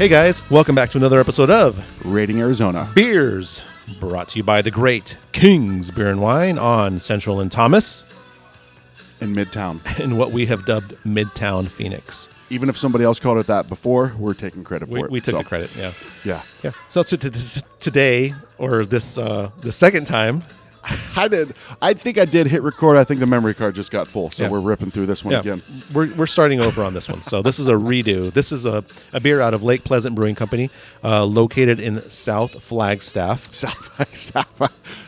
Hey guys, welcome back to another episode of Rating Arizona Beers, brought to you by the great King's Beer and Wine on Central and Thomas, in Midtown. in what we have dubbed Midtown Phoenix. Even if somebody else called it that before, we're taking credit for it. We took the credit, yeah. Yeah. So today, or this the second time, I think I did hit record. I think the memory card just got full, so we're ripping through this one again. We're starting over on this one. So this is a redo. This is a beer out of Lake Pleasant Brewing Company, located in South Flagstaff.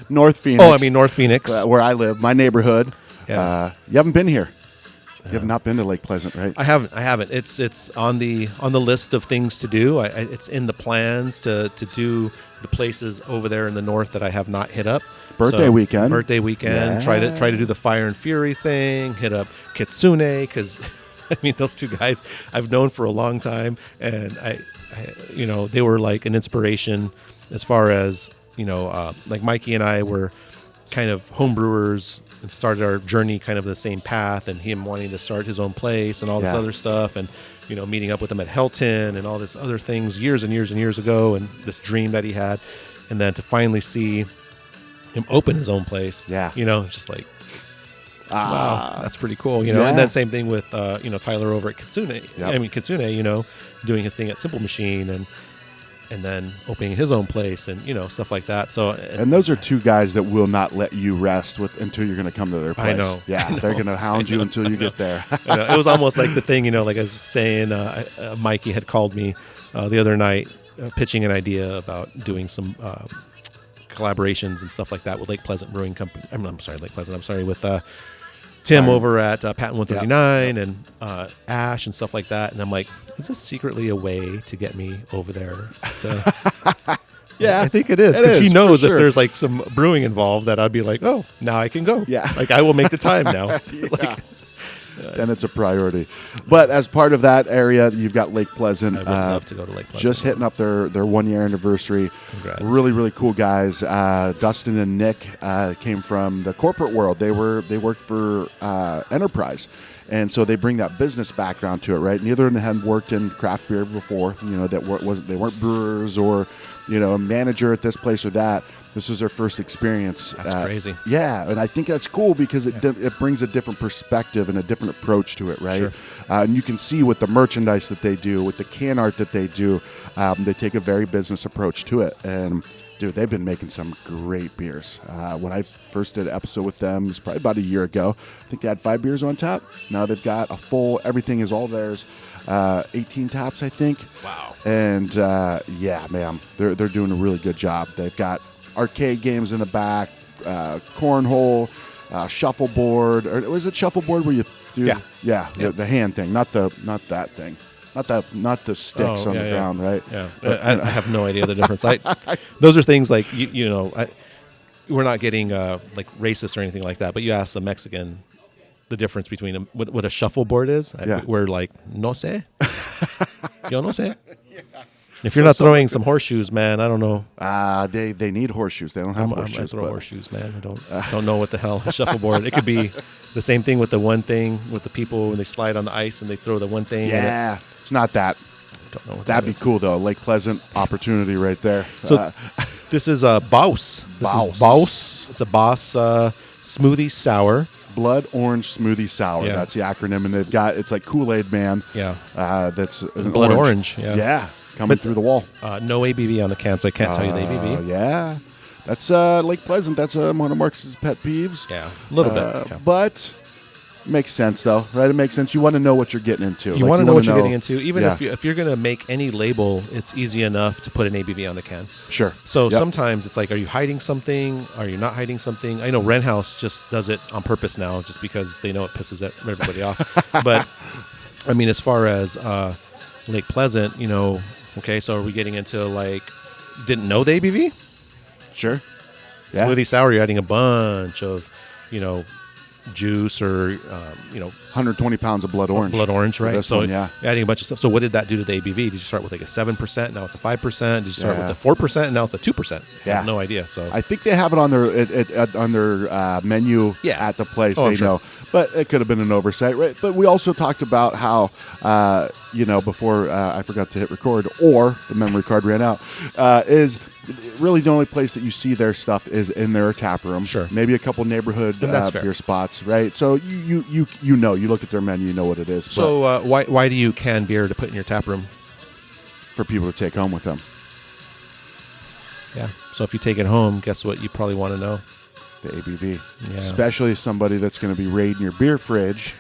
North Phoenix. Oh, I mean North Phoenix. Where I live, my neighborhood. Yeah. You haven't been here. You have not been to Lake Pleasant, right? I haven't. It's on the list of things to do. It's in the plans to do the places over there in the north that I have not hit up. Birthday weekend. Yeah. Try to do the Fire and Fury thing. Hit up Kitsune, because I mean those two guys I've known for a long time, and I they were like an inspiration as far as like Mikey and I were kind of homebrewers and started our journey kind of the same path, and him wanting to start his own place and all this other stuff, and meeting up with him at Helton and all this other things years and years and years ago, and this dream that he had, and then to finally see him open his own place, just like wow, that's pretty cool, And then same thing with Tyler over at Kitsune. I mean Kitsune, doing his thing at Simple Machine, and then opening his own place, and stuff like that. So, and those are two guys that will not let you rest until you're going to come to their place. I know. They're going to hound you until you get there. It was almost like the thing, like I was saying, Mikey had called me the other night, pitching an idea about doing some collaborations and stuff like that with Lake Pleasant Brewing Company. I'm sorry, Lake Pleasant. I'm sorry, with Tim over at Patent 139 and Ash and stuff like that. And I'm like, is this secretly a way to get me over there? I think it is, because he knows if there's like some brewing involved, that I'd be like, oh, now I can go. Yeah. Like I will make the time now. Then it's a priority. But as part of that area, you've got Lake Pleasant. I would love to go to Lake Pleasant. Just hitting up their 1 year anniversary. Congrats. Really, really cool guys. Dustin and Nick came from the corporate world. They worked for Enterprise. And so they bring that business background to it, right? Neither of them had worked in craft beer before. They weren't brewers or a manager at this place or that. This is their first experience. That's crazy. Yeah, and I think that's cool because it brings a different perspective and a different approach to it, right? Sure. And you can see with the merchandise that they do, with the can art that they do, they take a very business approach to it. And dude, they've been making some great beers. When I first did an episode with them, it was probably about a year ago. I think they had 5 beers on tap. Now they've got a full, everything is all theirs. 18 taps, I think. Wow. And man, they're doing a really good job. They've got arcade games in the back, cornhole, shuffleboard. Or was it shuffleboard where you do? Yeah. The hand thing, not that thing. Not the sticks on the ground, right? Yeah, I have no idea the difference. Those are things like we're not getting like racist or anything like that. But you ask a Mexican the difference between what a shuffleboard is. We're like, no sé, yo no sé. If you're not throwing some horseshoes, man, I don't know. They need horseshoes. They don't have horseshoes. I throw horseshoes, man. I don't know what the hell a shuffleboard. It could be the same thing with the one thing with the people when they slide on the ice and they throw the one thing. Yeah, it's not that. I don't know what that'd be cool though. Lake Pleasant opportunity right there. So this is a B.O.S. B.O.S. It's a B.O.S. Smoothie Sour. Blood Orange Smoothie Sour. Yeah. That's the acronym, and it's like Kool-Aid Man. Yeah. That's an Blood orange. Yeah. Yeah. Coming through the wall. No ABV on the can, so I can't tell you the ABV. Yeah. That's Lake Pleasant. That's one of Marcus's pet peeves. Yeah, a little bit. Yeah. But makes sense, though, right? It makes sense. You want to know what you're getting into. You want to know what you're getting into. Even if you're going to make any label, it's easy enough to put an ABV on the can. Sure. So sometimes it's like, are you hiding something? Are you not hiding something? I know Wren House just does it on purpose now just because they know it pisses everybody off. But, I mean, as far as Lake Pleasant, okay, so are we getting into like, didn't know the ABV? Sure. Smoothie Sour, you're adding a bunch of, juice or 120 pounds of blood orange. Blood orange, right? This So one, yeah. adding a bunch of stuff. So what did that do to the ABV? Did you start with like a 7%? Now it's a 5%. Did you start with the 4%? And now it's a 2%. I have no idea. So I think they have it on their menu at the place. I'm sure. know, but it could have been an oversight, right? But we also talked about how before I forgot to hit record or the memory card ran out, is really the only place that you see their stuff is in their tap room. Sure. Maybe a couple neighborhood beer spots, right? So you look at their menu, you know what it is. So why do you can beer to put in your tap room? For people to take home with them. Yeah. So if you take it home, guess what you probably want to know? The ABV. Yeah. Especially somebody that's going to be raiding your beer fridge,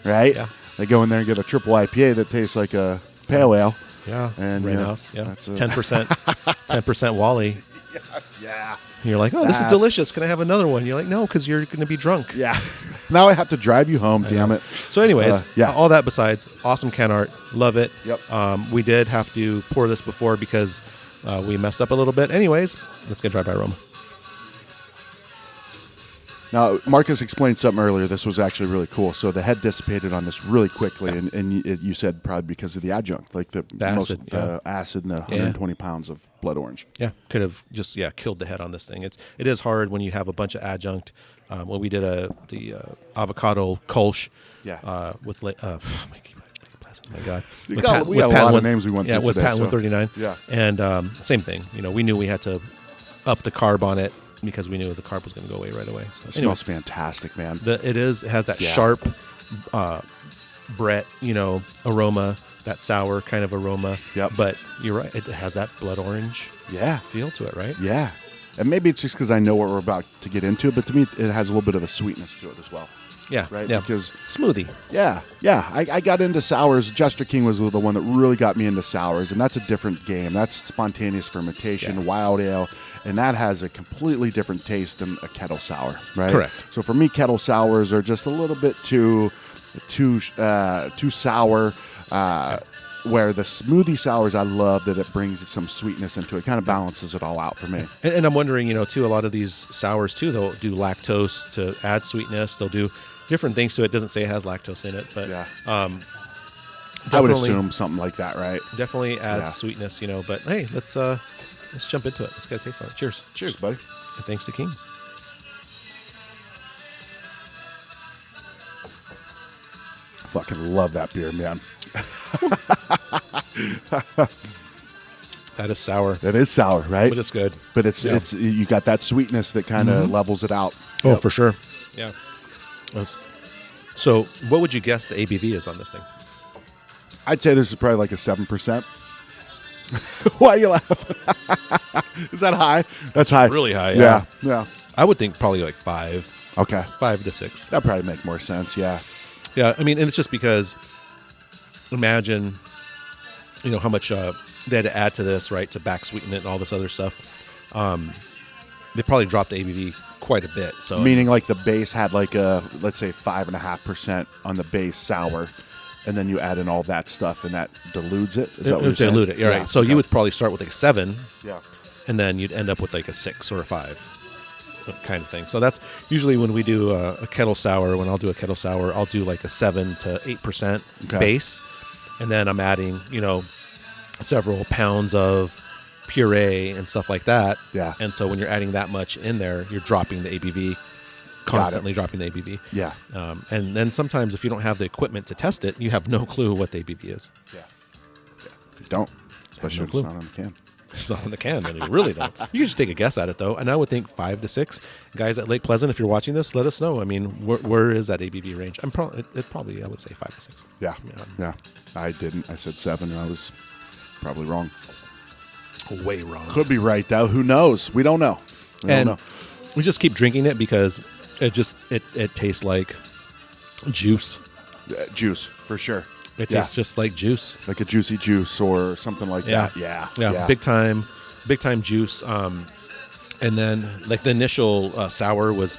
right? Yeah. They go in there and get a triple IPA that tastes like a pale ale. Yeah. And House. Yeah. that's 10%. 10% Wally. Yes. Yeah. And you're like, oh, this is delicious. Can I have another one? You're like, no, because you're going to be drunk. Yeah. Now I have to drive you home. Damn it. So, anyways, yeah. All that besides, awesome can art. Love it. Yep. We did have to pour this before because we messed up a little bit. Anyways, let's get dry by aroma. Now, Marcus explained something earlier. This was actually really cool. So the head dissipated on this really quickly, and you said probably because of the adjunct, like the acid and the 120 pounds of blood orange. Yeah, could have just killed the head on this thing. It is hard when you have a bunch of adjunct. When we did the avocado kolsch, with Lake Pleasant. Oh my God, we had a lot of names we went through with today, Pat 139. Yeah, and same thing. We knew we had to up the carb on it, because we knew the carb was going to go away right away. So, it smells fantastic, man. It has that sharp Brett, aroma, that sour kind of aroma. Yep. But you're right. It has that blood orange feel to it, right? Yeah. And maybe it's just because I know what we're about to get into, but to me, it has a little bit of a sweetness to it as well. Yeah. Right? Yeah. Because smoothie. Yeah. Yeah. I got into sours. Jester King was the one that really got me into sours, and that's a different game. That's spontaneous fermentation, wild ale, and that has a completely different taste than a kettle sour, right? Correct. So for me, kettle sours are just a little bit too sour. Where the smoothie sours, I love that it brings some sweetness into it. Kind of balances it all out for me. And I'm wondering, too, a lot of these sours, too, they'll do lactose to add sweetness. They'll do different things to it. It doesn't say it has lactose in it, but I would assume something like that, right? Definitely adds sweetness, But hey, let's jump into it. Let's get a taste on it. Cheers. Cheers, buddy. And thanks to Kings. Fucking love that beer, man. That is sour. It is sour, right? But it's good. But it's you got that sweetness that kind of levels it out. Oh, for sure. Yeah. So, what would you guess the ABV is on this thing? I'd say this is probably like a 7%. Why are you laughing? Is that high? That's high. Really high. Yeah. I would think probably like 5. Okay. 5 to 6. That'd probably make more sense. Yeah. Yeah. I mean, and it's just because imagine, how much they had to add to this, right, to back sweeten it and all this other stuff. They probably dropped the ABV quite a bit. So meaning like the base had like let's say 5.5% on the base sour, and then you add in all that stuff and that dilutes it. Is that what you're saying? Dilute it. You're right. So you would probably start with like a 7. Yeah. And then you'd end up with like a 6 or a 5 kind of thing. So that's usually when we do a kettle sour. When I'll do a kettle sour, I'll do like a 7 to 8% base. And then I'm adding, several pounds of puree and stuff like that. Yeah. And so when you're adding that much in there, you're dropping the ABV, constantly dropping the ABV. Yeah. And then sometimes if you don't have the equipment to test it, you have no clue what the ABV is. Yeah. You don't. Especially if it's not on the can. It's not on the can, then you really don't. You can just take a guess at it, though. And I would think 5 to 6. Guys at Lake Pleasant, if you're watching this, let us know. I mean, where is that ABV range? Probably, I would say 5 to 6. Yeah. I didn't. I said 7, and I was probably wrong. Way wrong. Could be right, though. Who knows? We don't know. We just keep drinking it because it tastes like juice. Juice, for sure. It tastes just like juice. Like a juicy juice or something like that. Yeah. Big time juice. And then like the initial sour was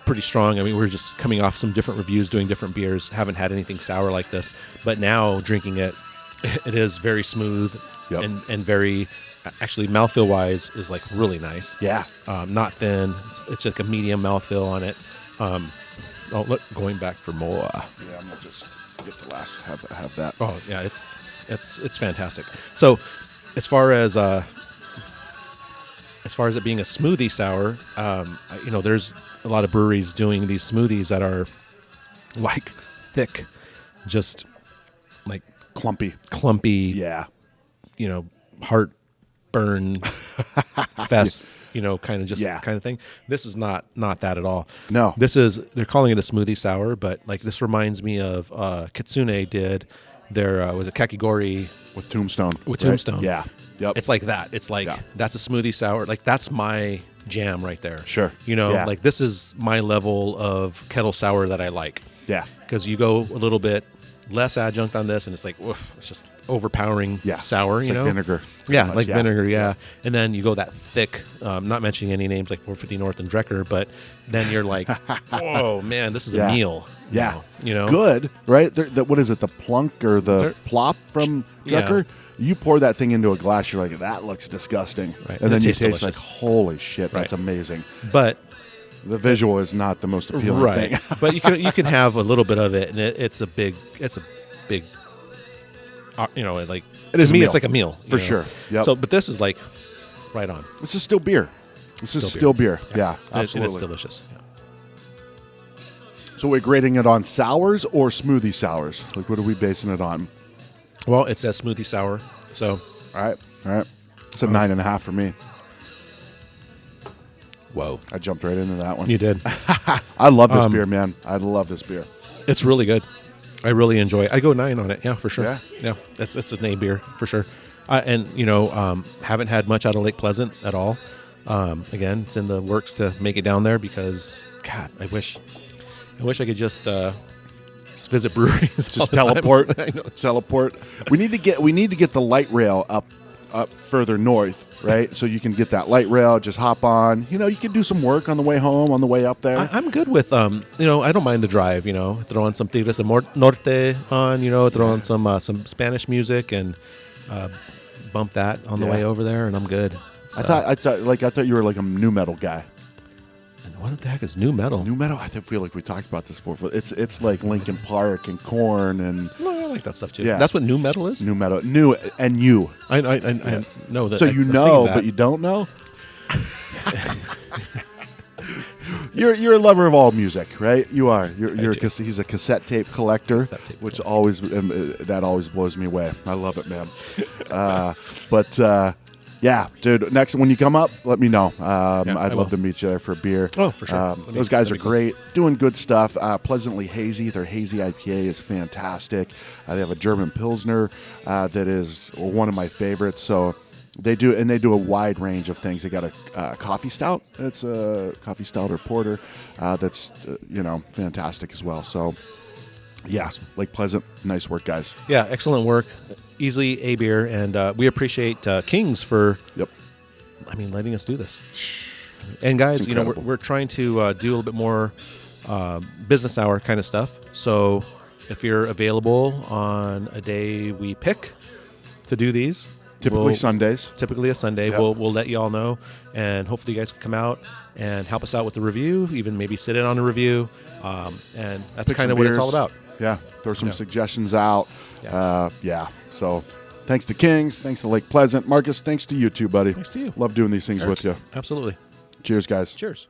pretty strong. I mean, we were just coming off some different reviews, doing different beers. Haven't had anything sour like this. But now drinking it, it is very smooth and very, actually mouthfeel wise is like really nice. Yeah. Not thin. It's like a medium mouthfeel on it. Oh, look, going back for more. Yeah, I'm gonna just get the last. Have that. Oh yeah, it's fantastic. So, as far as it being a smoothie sour, there's a lot of breweries doing these smoothies that are like thick, just like clumpy. Yeah. Heartburn fest. Kind of thing. This is not that at all. No. They're calling it a smoothie sour, but like this reminds me of Kitsune did their was a kakigori With Tombstone. with right? Tombstone. Yeah. Yep. It's like that. It's like that's a smoothie sour. Like that's my jam right there. Sure. Like this is my level of kettle sour that I like. Yeah. Because you go a little bit less adjunct on this, and it's like, oof, it's just overpowering sour. It's you like know, vinegar. yeah, much, like vinegar. Yeah, and then you go that thick. Not mentioning any names like 450 North and Drecker, but then you're like, oh man, this is a meal. Yeah. now, Good, right? What is it? The plunk or the plop from Drecker? You pour that thing into a glass, you're like, that looks disgusting. Right. And then you tastes taste delicious. like, holy shit, that's amazing. But the visual is not the most appealing thing. But you can have a little bit of it, and it's a big, like it is to me, a meal. it's like a meal For sure. Yep. So, but this is like right on. This is still beer. This is still beer. Yeah, And absolutely. it's delicious. Yeah. So we're grading it on sours or smoothie sours? Like, what are we basing it on? Well, it says smoothie sour, so All right. It's a 9.5 for me. whoa, I jumped right into that one. you did. I love this beer, man. I love this beer. It's really good. I really enjoy it. I go 9 on it. Yeah, for sure. Yeah? It's a name beer for sure. And haven't had much out of Lake Pleasant at all. Again, it's in the works to make it down there because, God, I wish I could just visit breweries. Just teleport. I know. Teleport. We need to get the light rail up further north, right? So you can get that light rail, just hop on. You can do some work on the way home, on the way up there. I'm good with I don't mind the drive. Throw on some Tigres del Norte on. Throw on some Spanish music and bump that on the way over there, and I'm good. So. I thought you were like a new metal guy. And what the heck is new metal? New metal. I feel like we talked about this before. It's like Linkin Park and Korn and. No, I like that stuff too. Yeah. That's what new metal is. New metal. New and you. I know that. So that. but you don't know. You're a lover of all music, right? You are. He's a cassette tape collector, which always that always blows me away. I love it, man. Yeah, dude. Next, when you come up, let me know. I'd love to meet you there for a beer. Oh, for sure. Those guys are great, doing good stuff. Pleasantly hazy. Their hazy IPA is fantastic. They have a German Pilsner that is one of my favorites. So they do a wide range of things. They got a coffee stout. It's a coffee stout or porter that's fantastic as well. So yeah, Lake Pleasant, nice work, guys. Yeah, excellent work. Easily a beer, and we appreciate Kings for letting us do this. And guys, we're trying to do a little bit more business hour kind of stuff. So if you're available on a day we pick to do these, typically Sundays. Typically a Sunday. Yep. We'll let you all know, and hopefully you guys can come out and help us out with the review, even maybe sit in on a review, and that's kind of what it's all about. Yeah, throw some suggestions out. Yeah. So thanks to Kings. Thanks to Lake Pleasant. Marcus, thanks to you too, buddy. Thanks to you. Love doing these things with you. Absolutely. Cheers, guys. Cheers.